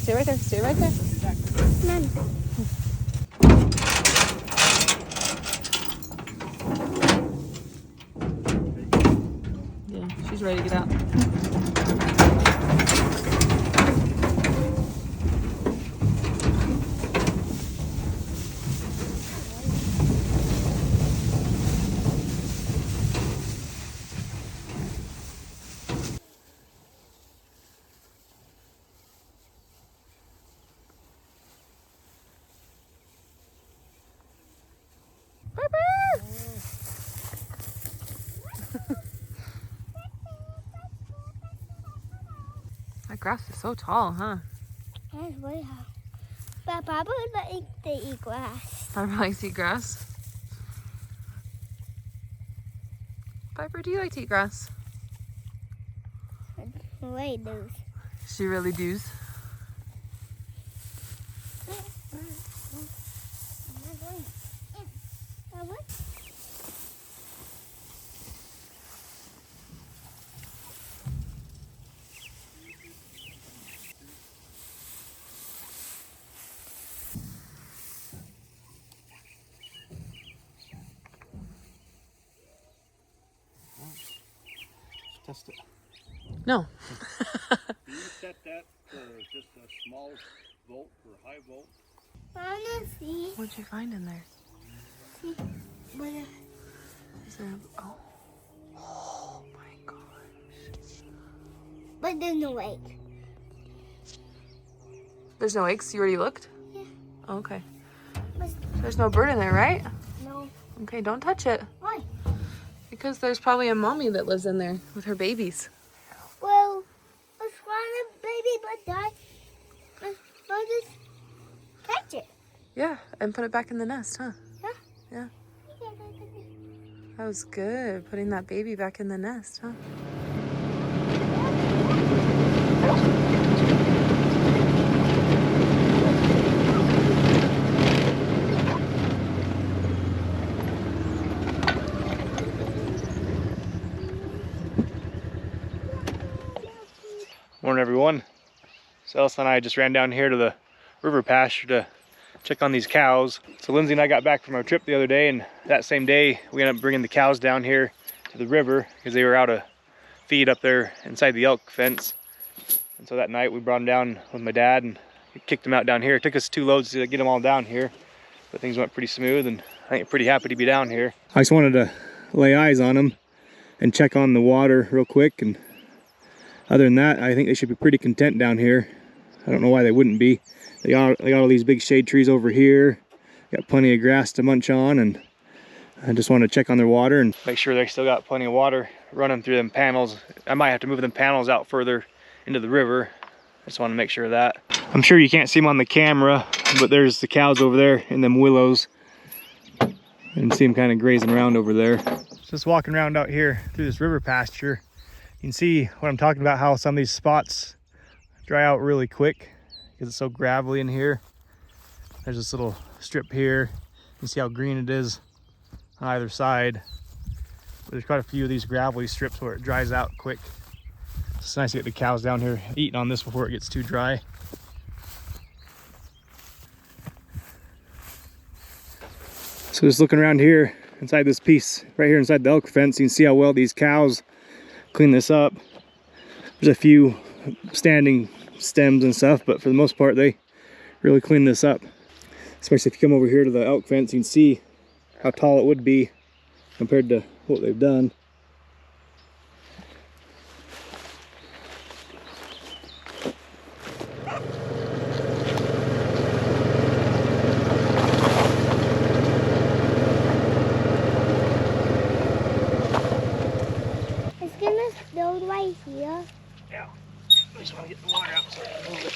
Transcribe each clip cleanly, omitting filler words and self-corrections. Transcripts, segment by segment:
Stay right there. Stay right there. Mom. Yeah, she's ready to get out. That grass is so tall, huh? That's way high. But Papa likes to eat grass. Piper likes to eat grass. Piper, do you like to eat grass? Wait, those. She really does. Test it. No. Do you set that for just a small volt or high volt? I want to see. What'd you find in there? See. What? Is there a... Oh. Oh my gosh. But there's no egg. There's no eggs? You already looked? Yeah. Oh, okay. But There's no bird in there, right? no. Okay, don't touch it. Why? Because there's probably a mommy that lives in there with her babies. Well, let's find a baby, but die. Let's just catch it. Yeah, and put it back in the nest, huh? Yeah. Yeah. That was good, putting that baby back in the nest, huh? Morning, everyone. So Elsa and I just ran down here to the river pasture to check on these cows. So Lindsay and I got back from our trip the other day, and that same day we ended up bringing the cows down here to the river because they were out of feed up there inside the elk fence. And so that night we brought them down with my dad and kicked them out down here. It took us 2 loads to get them all down here, but things went pretty smooth, and I think pretty happy to be down here. I just wanted to lay eyes on them and check on the water real quick, and other than that, I think they should be pretty content down here. I don't know why they wouldn't be. They got all these big shade trees over here. Got plenty of grass to munch on, and I just want to check on their water and make sure they still got plenty of water running through them panels. I might have to move them panels out further into the river. I just want to make sure of that. I'm sure you can't see them on the camera, but there's the cows over there in them willows. And see them kind of grazing around over there. Just walking around out here through this river pasture. You can see what I'm talking about, how some of these spots dry out really quick because it's so gravelly in here. There's this little strip here. You can see how green it is on either side. But there's quite a few of these gravelly strips where it dries out quick. It's nice to get the cows down here eating on this before it gets too dry. So just looking around here inside this piece right here inside the elk fence, you can see how well these cows clean this up. There's a few standing stems and stuff, but for the most part they really clean this up. Especially if you come over here to the elk fence, you can see how tall it would be compared to what they've done. It's gonna build right here. Yeah, I just want to get the water out so I can move it.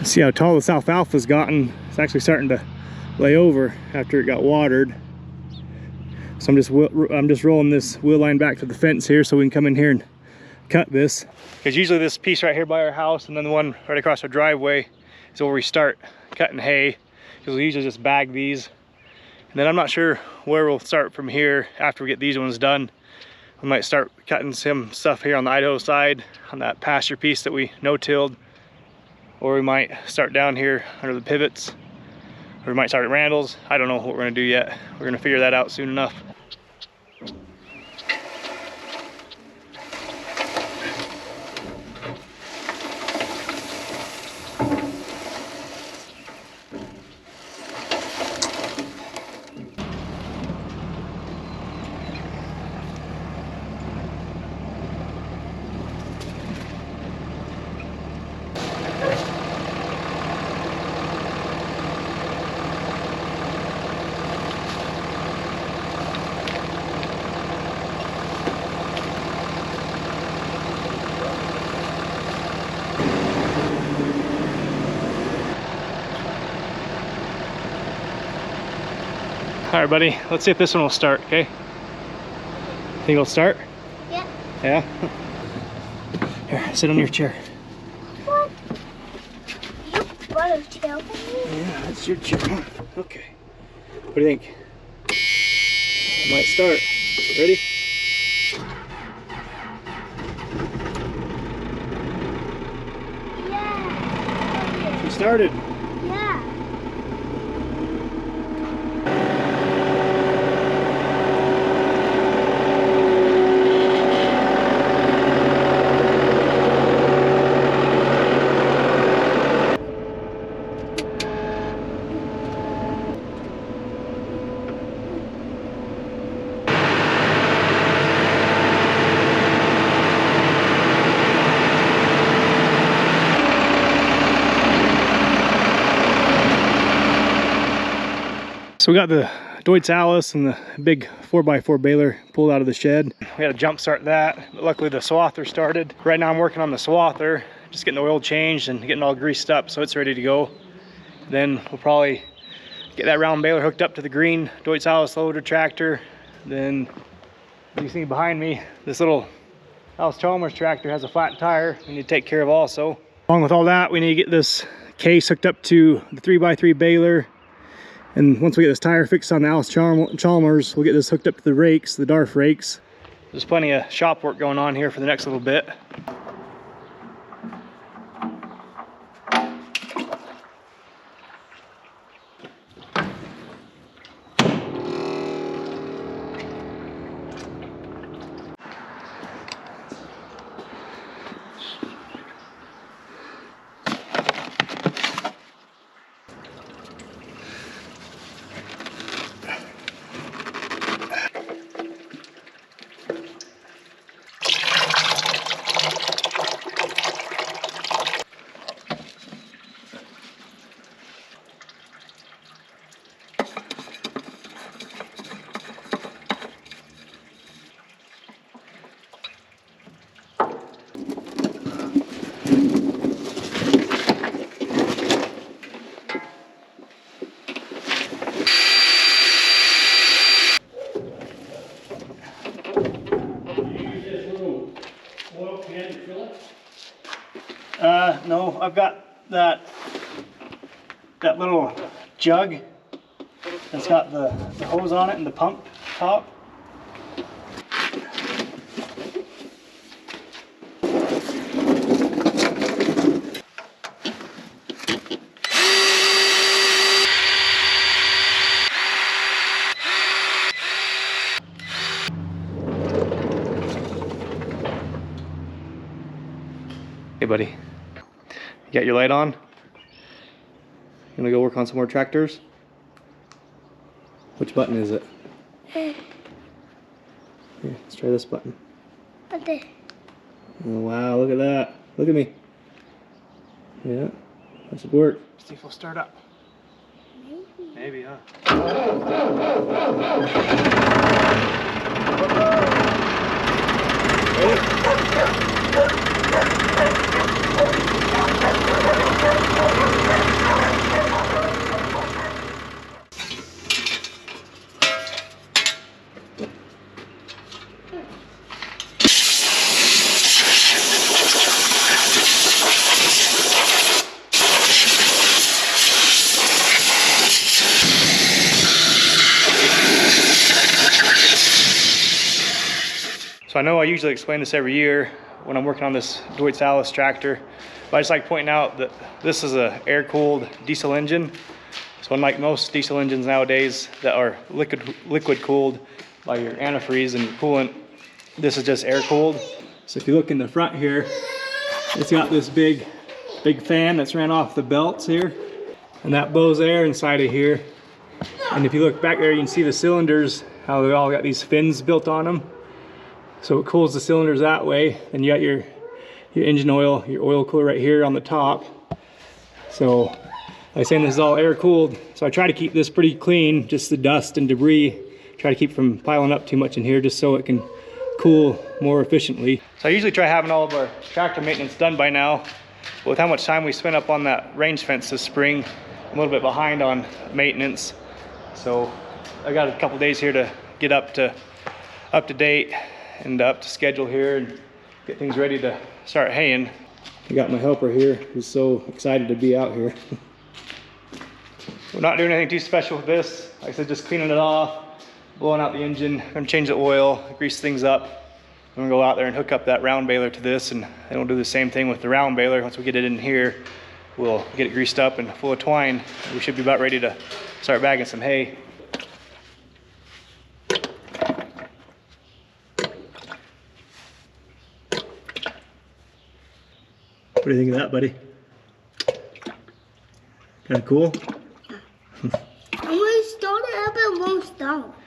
See how tall this alfalfa's gotten. It's actually starting to lay over after it got watered. So I'm just rolling this wheel line back to the fence here so we can come in here and cut this. Because usually this piece right here by our house and then the one right across our driveway is where we start cutting hay. Because we usually just bag these And then I'm not sure where we'll start from here after we get these ones done. We might start cutting some stuff here on the Idaho side, on that pasture piece that we no-tilled. Or we might start down here under the pivots. Or we might start at Randall's. I don't know what we're gonna do yet. We're gonna figure that out soon enough. All right, buddy, let's see if this one will start, okay? Think it'll start? Yeah. Yeah? Here, sit on your chair. What? You brought a chair for me? Yeah, that's your chair. Okay. What do you think? It might start. Ready? Yeah. She started. Yeah. So we got the Deutz Alice and the big 4x4 baler pulled out of the shed. We had to jump start that, but luckily the swather started. Right now I'm working on the swather, just getting the oil changed and getting all greased up so it's ready to go. Then we'll probably get that round baler hooked up to the green Deutz Alice loader tractor. Then you see behind me, this little Alice Chalmers tractor has a flat tire we need to take care of also. Along with all that, we need to get this case hooked up to the 3x3 baler. And once we get this tire fixed on the Alice Chalmers, we'll get this hooked up to the rakes, the DARF rakes. There's plenty of shop work going on here for the next little bit. No, I've got that little jug that's got the hose on it and the pump top. Hey buddy, you got your light on? You wanna go work on some more tractors? Which button is it? Here, let's try this button. Okay. Oh, wow, look at that. Look at me. Yeah, that should work. See if we'll start up. Maybe, huh? So I know I usually explain this every year when I'm working on this Deutz Alice tractor, but I just like pointing out that this is a air-cooled diesel engine. So unlike most diesel engines nowadays that are liquid cooled by your antifreeze and your coolant, this is just air-cooled. So if you look in the front here, it's got this big fan that's ran off the belts here, and that blows air inside of here. And if you look back there, you can see the cylinders, how they all got these fins built on them. So it cools the cylinders that way. And you got your engine oil, your oil cooler right here on the top. So like I was saying, this is all air cooled. So I try to keep this pretty clean, just the dust and debris. Try to keep from piling up too much in here, just so it can cool more efficiently. So I usually try having all of our tractor maintenance done by now. But with how much time we spent up on that range fence this spring, I'm a little bit behind on maintenance. So I got a couple days here to get up to date and up to schedule here and get things ready to start haying. I got my helper here who's so excited to be out here. We're not doing anything too special with this. Like I said, just cleaning it off, blowing out the engine, gonna change the oil, grease things up. I'm gonna go out there and hook up that round baler to this, and then we'll do the same thing with the round baler. Once we get it in here, we'll get it greased up and full of twine. We should be about ready to start bagging some hay. What do you think of that, buddy? Kind of cool? I'm gonna start it up and won't stop.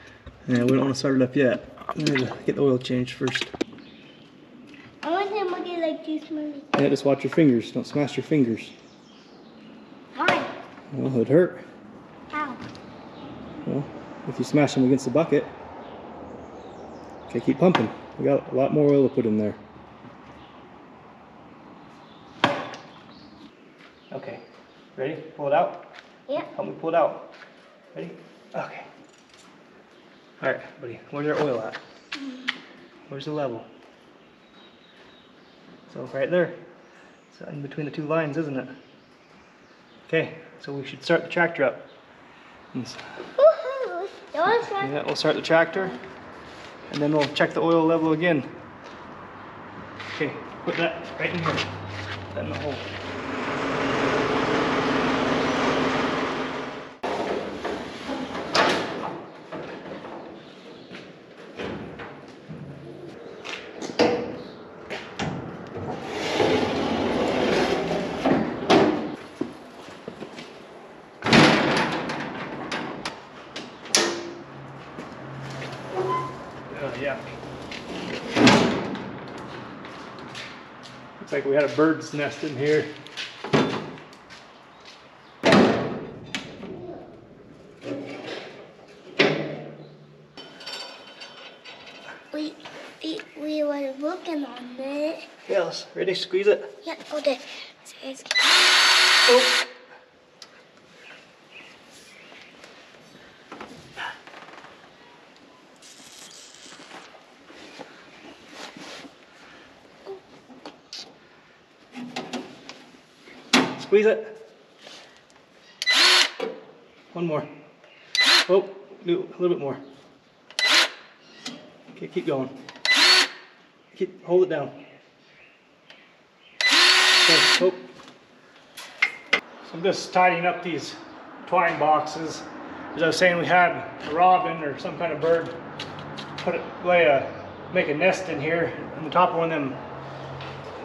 Yeah, we don't want to start it up yet. We need to get the oil changed first. I want him to get like too smooth. Yeah, just watch your fingers. Don't smash your fingers. Why? Well, it'd hurt. How? Well, if you smash them against the bucket. Okay, keep pumping. We got a lot more oil to put in there. Okay, ready? Pull it out? Yeah. Help me pull it out. Ready? Okay. All right, buddy, where's our oil at? Where's the level? So right there. So in between the two lines, isn't it? Okay, so we should start the tractor up. Woohoo! Yeah, we'll start the tractor, and then we'll check the oil level again. Okay, put that right in here. Put that in the hole. Yeah. Looks like we had a bird's nest in here. We were working on it. Yeah, let's ready, squeeze it. Yeah, okay. Oh. Squeeze it. One more. Oh, do a little bit more. Okay, keep going. Hold it down. Okay, oh. So I'm just tidying up these twine boxes. As I was saying, we had a robin or some kind of bird make a nest in here. On the top of one of them,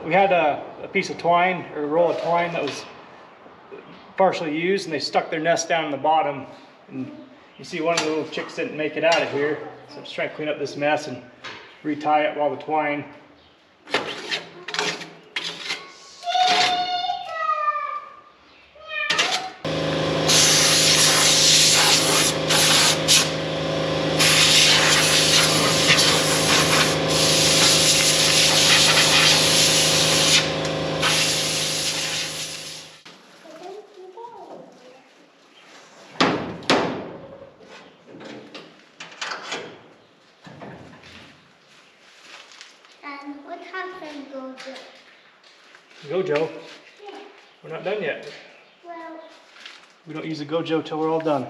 we had a piece of twine or a roll of twine that was partially used, and they stuck their nest down in the bottom. And you see one of the little chicks didn't make it out of here. So I'm just trying to clean up this mess and retie it with all the twine. And what happened, Gojo? Gojo? Yeah. We're not done yet. Well, We don't use the Gojo till we're all done.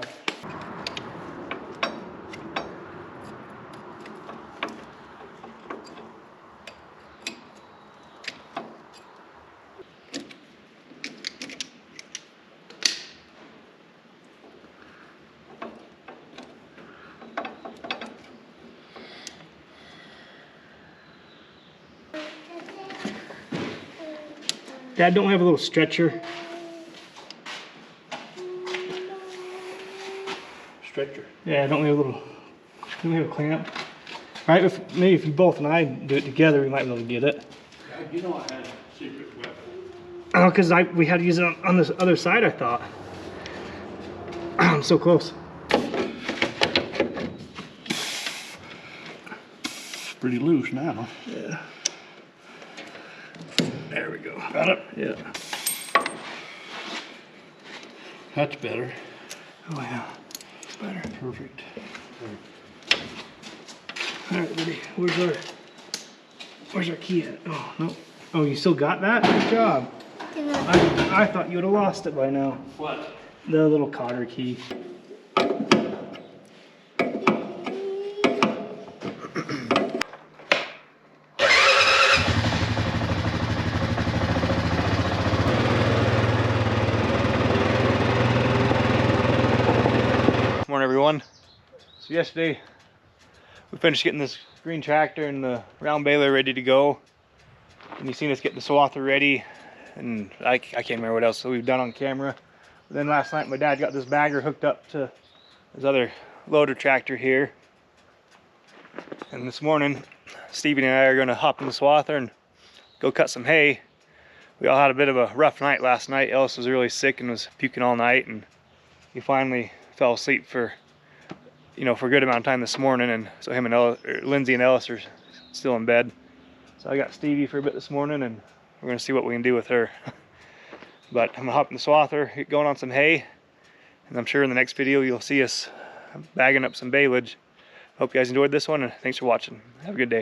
Dad, don't we have a little stretcher? Stretcher. Yeah, don't we have a little, don't we have a clamp? Right, maybe if you both and I do it together, we might be able to get it. You know I had a secret weapon. Oh, because we had to use it on this other side, I thought. I'm so close. It's pretty loose now. Yeah. There we go. Got it? Yeah. That's better. Oh yeah, it's better. Perfect. All right, buddy. Where's our key at? Oh no. Oh, you still got that? Good job. I thought you would have lost it by now. What? The little cotter key. Morning, everyone. So yesterday we finished getting this green tractor and the round baler ready to go, and you seen us get the swather ready, and I can't remember what else we've done on camera. But then last night my dad got this bagger hooked up to his other loader tractor here, and this morning Stevie and I are going to hop in the swather and go cut some hay. We all had a bit of a rough night last night. Ellis was really sick and was puking all night, and he finally fell asleep for a good amount of time this morning, and so him and Lindsay and Ellis are still in bed. So I got Stevie for a bit this morning, and we're gonna see what we can do with her. But I'm gonna hop in the swather, get going on some hay, and I'm sure in the next video you'll see us bagging up some baleage. Hope you guys enjoyed this one, and thanks for watching. Have a good day.